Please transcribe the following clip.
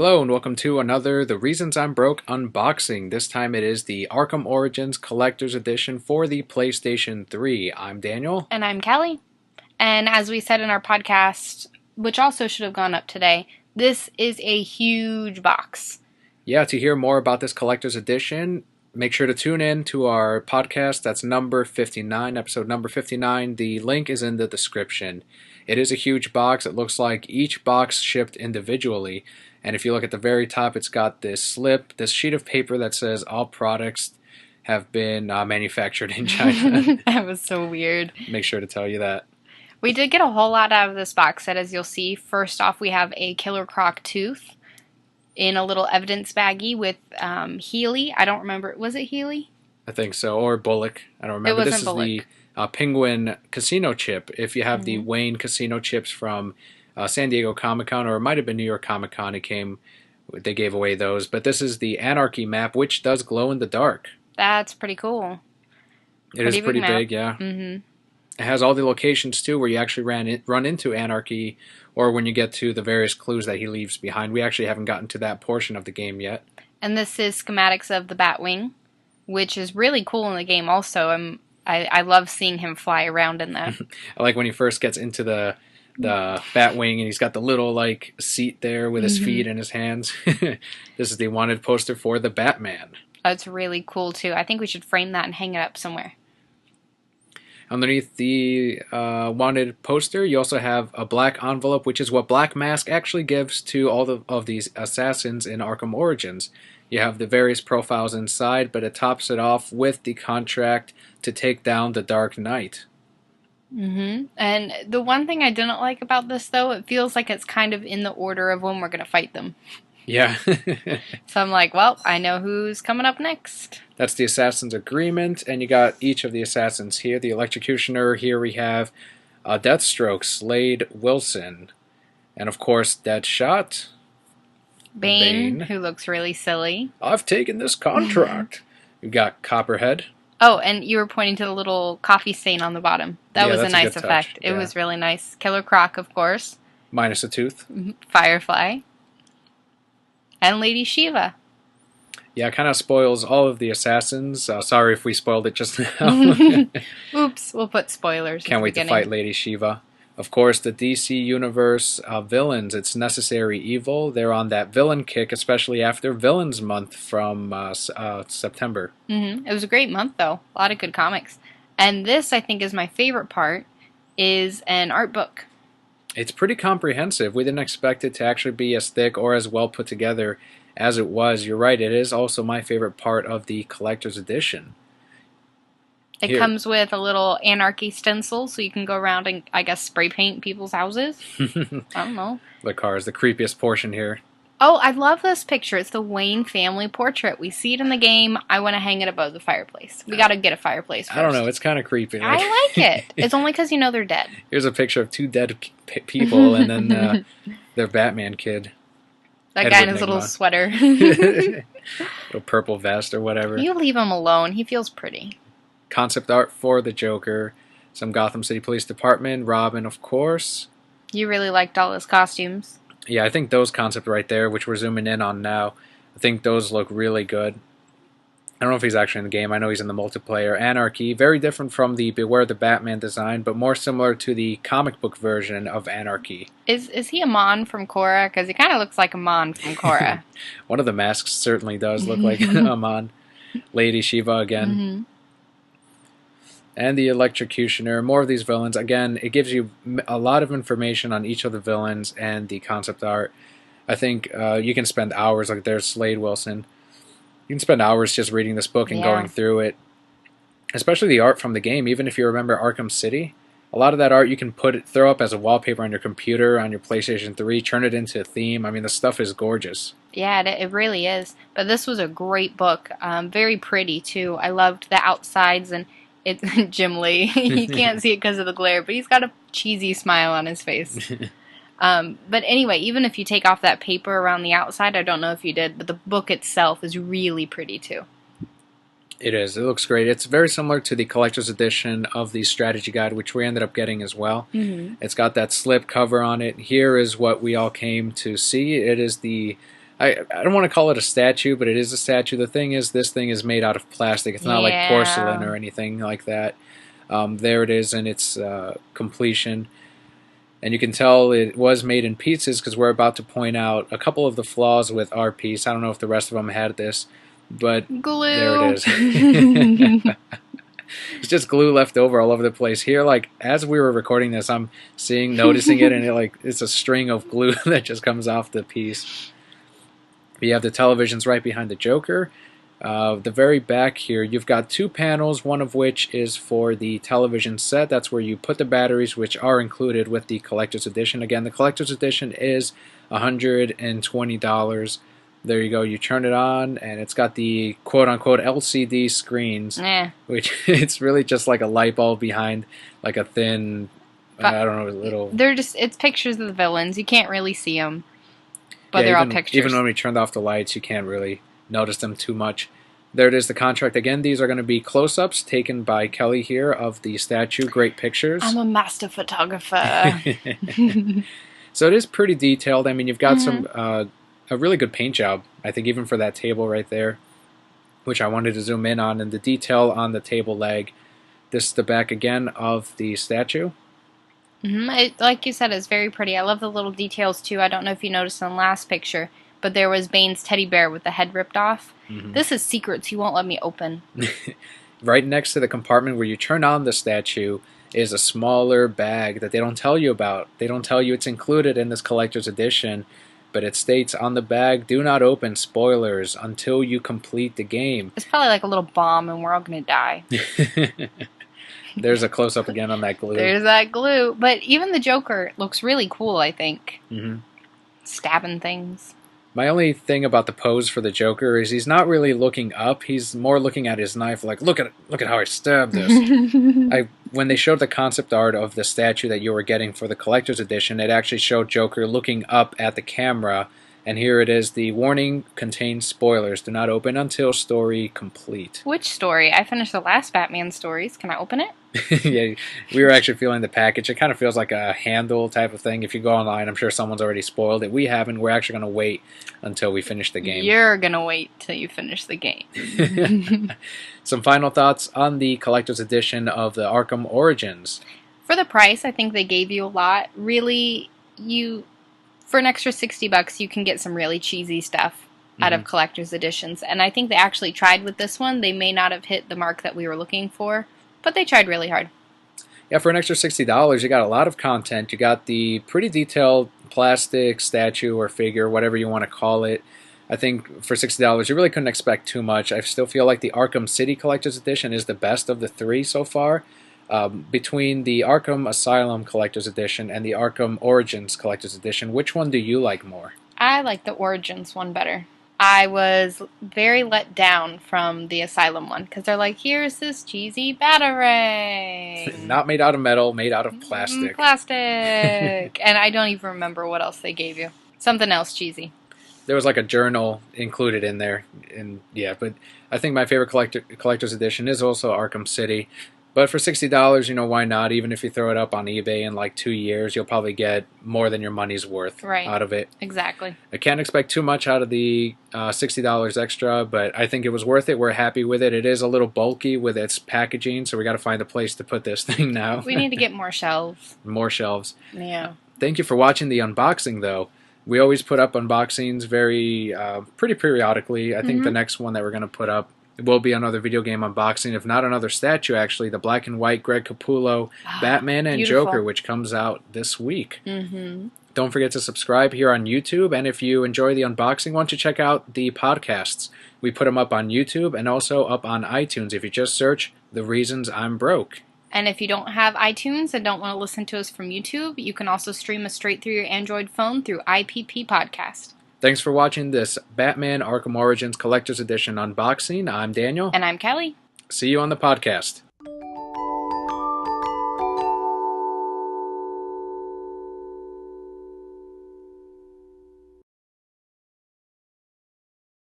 Hello and welcome to another The Reasons I'm Broke unboxing. This time it is the Arkham Origins Collector's Edition for the PlayStation 3. I'm Daniel. And I'm Kelly. And as we said in our podcast, which also should have gone up today, this is a huge box. Yeah, to hear more about this Collector's Edition, make sure to tune in to our podcast. That's number 59, episode number 59. The link is in the description. It is a huge box. It looks like each box shipped individually. And if you look at the very top, it's got this slip, this sheet of paper that says all products have been manufactured in China. That was so weird. Make sure to tell you that. We did get a whole lot out of this box set, as you'll see. First off, we have a Killer Croc tooth in a little evidence baggie with Healy. I don't remember. Was it Healy? I think so. Or Bullock. I don't remember. It wasn't This is Bullock. the Penguin Casino chip. If you have the Wayne Casino chips from San Diego Comic-Con, or it might have been New York Comic-Con, they gave away those. But this is the Anarchy map, which does glow in the dark. That's pretty cool. It is pretty map. big, yeah. Mm-hmm. It has all the locations, too, where you actually run into Anarchy, or when you get to the various clues that he leaves behind. We actually haven't gotten to that portion of the game yet. And this is schematics of the Batwing, which is really cool in the game also. I love seeing him fly around in that. I like when he first gets into the Batwing, and he's got the little seat there with his feet and his hands. This is the wanted poster for the Batman. Oh, it's really cool too. I think we should frame that and hang it up somewhere. Underneath the wanted poster, you also have a black envelope, which is what Black Mask actually gives to all of these assassins in Arkham Origins. You have the various profiles inside, but it tops it off with the contract to take down the Dark Knight. And the one thing I didn't like about this, though, it feels like it's kind of in the order of when we're going to fight them. Yeah. So I'm like, well, I know who's coming up next. That's the Assassin's Agreement, and you got each of the assassins here. The Electrocutioner, here we have Deathstroke, Slade Wilson, and of course Deadshot. Bane, who looks really silly. I've taken this contract. You've got Copperhead. Oh, and you were pointing to the little coffee stain on the bottom. That was a nice good effect. touch. It was really nice. Killer Croc, of course. Minus a tooth. Firefly. And Lady Shiva. Yeah, it kind of spoils all of the assassins. Sorry if we spoiled it just now. Oops, we'll put spoilers. Can't wait to fight Lady Shiva. Of course, the DC Universe villains, it's Necessary Evil. They're on that villain kick, especially after Villains Month from September. It was a great month, though. A lot of good comics. And this, I think, is my favorite part, is an art book. It's pretty comprehensive. We didn't expect it to actually be as thick or as well put together as it was. You're right, it is also my favorite part of the Collector's Edition. It comes with a little Anarchy stencil, so you can go around and, I guess, spray paint people's houses. I don't know. The car is the creepiest portion here. Oh, I love this picture. It's the Wayne family portrait. We see it in the game. I want to hang it above the fireplace. We got to get a fireplace first. I don't know. It's kind of creepy. I like it. It's only because you know they're dead. Here's a picture of two dead people and then their Batman kid. That guy in his little sweater. Little purple vest or whatever. You leave him alone. He feels pretty. Concept art for the Joker. Some Gotham City Police Department. Robin, of course. You really liked all his costumes. Yeah, I think those concepts right there, which we're zooming in on now, I think those look really good. I don't know if he's actually in the game. I know he's in the multiplayer. Anarchy, very different from the Beware the Batman design, but more similar to the comic book version of Anarchy. Is he a Mon from Korra? Because he kind of looks like a Mon from Korra. One of the masks certainly does look like a Mon. Lady Shiva again. And the Electrocutioner, more of these villains. Again, it gives you a lot of information on each of the villains and the concept art. I think you can spend hours, like there's Slade Wilson. You can spend hours just reading this book and going through it. Especially the art from the game, even if you remember Arkham City. A lot of that art you can throw up as a wallpaper on your computer, on your PlayStation 3, turn it into a theme. I mean, the stuff is gorgeous. Yeah, it really is. But this was a great book. Very pretty, too. I loved the outsides, and it's Jim Lee. You can't see it because of the glare, but he's got a cheesy smile on his face. But anyway, even if you take off that paper around the outside, I don't know if you did, but the book itself is really pretty, too. It is. It looks great. It's very similar to the collector's edition of the strategy guide, which we ended up getting as well. It's got that slip cover on it. Here is what we all came to see. It is the I don't want to call it a statue, but it is a statue. The thing is, this thing is made out of plastic. It's not like porcelain or anything like that. There it is in its completion. And you can tell it was made in pieces because we're about to point out a couple of the flaws with our piece. I don't know if the rest of them had this, but glue. There it is. It's just glue left over all over the place. Here, like, as we were recording this, I'm noticing it, and it's a string of glue that just comes off the piece. You have the televisions right behind the Joker. The very back here, you've got two panels, one of which is for the television set. That's where you put the batteries, which are included with the collector's edition. Again, the collector's edition is $120. There you go. You turn it on, and it's got the quote-unquote LCD screens, which it's really just like a light bulb behind, like a thin, I don't know, little... It's pictures of the villains. You can't really see them, but they're all pictures. Even when we turned off the lights, you can't really notice them too much. There it is, the contract. Again, these are going to be close-ups taken by Kelly here of the statue. Great pictures. I'm a master photographer. So it is pretty detailed. I mean, you've got some... a really good paint job, I think, even for that table right there, which I wanted to zoom in on, and the detail on the table leg. This is the back again of the statue. Like you said, it's very pretty. I love the little details too. I don't know if you noticed in the last picture, but there was Bane's teddy bear with the head ripped off. This is secrets he won't let me open. Right next to the compartment where you turn on the statue is a smaller bag that they don't tell you about. They don't tell you it's included in this collector's edition. But it states on the bag, do not open, spoilers, until you complete the game. It's probably like a little bomb and we're all going to die. There's a close-up again on that glue. There's that glue. But even the Joker looks really cool, I think. Stabbing things. My only thing about the pose for the Joker is he's not really looking up. He's more looking at his knife like, look at how I stabbed this. When they showed the concept art of the statue that you were getting for the collector's edition, it actually showed Joker looking up at the camera. And here it is. The warning contains spoilers. Do not open until story complete. Which story? I finished the last Batman stories. Can I open it? Yeah, we were actually feeling the package. It kind of feels like a handle type of thing. If you go online, I'm sure someone's already spoiled it. We haven't. We're actually going to wait until we finish the game. You're going to wait till you finish the game. Some final thoughts on the collector's edition of the Arkham Origins. For the price, I think they gave you a lot. Really, for an extra $60, you can get some really cheesy stuff out of collector's editions. And I think they actually tried with this one. They may not have hit the mark that we were looking for, but they tried really hard. Yeah, for an extra $60, you got a lot of content. You got the pretty detailed plastic statue or figure, whatever you want to call it. I think for $60, you really couldn't expect too much. I still feel like the Arkham City Collector's Edition is the best of the three so far. Between the Arkham Asylum Collector's Edition and the Arkham Origins Collector's Edition, which one do you like more? I like the Origins one better. I was very let down from the Asylum one because they're like, here's this cheesy batarang. Not made out of metal, made out of plastic. Plastic. And I don't even remember what else they gave you. Something else cheesy. There was like a journal included in there. And yeah, but I think my favorite collector's edition is also Arkham City. But for $60, why not? Even if you throw it up on eBay in like 2 years, you'll probably get more than your money's worth out of it. Exactly. I can't expect too much out of the $60 extra, but I think it was worth it. We're happy with it. It is a little bulky with its packaging, so we got to find a place to put this thing now. We need to get more shelves. More shelves. Yeah. Thank you for watching the unboxing, though. We always put up unboxings pretty periodically. I think the next one that we're going to put up will be another video game unboxing, if not another statue, actually. The black and white Greg Capullo Batman and Joker, which comes out this week. Don't forget to subscribe here on YouTube, and if you enjoy the unboxing, why don't you check out the podcasts. We put them up on YouTube and also up on iTunes if you just search The Reasons I'm Broke. And if you don't have iTunes and don't want to listen to us from YouTube, you can also stream us straight through your Android phone through IPP Podcast. Thanks for watching this Batman Arkham Origins Collector's Edition unboxing. I'm Daniel. And I'm Kelly. See you on the podcast.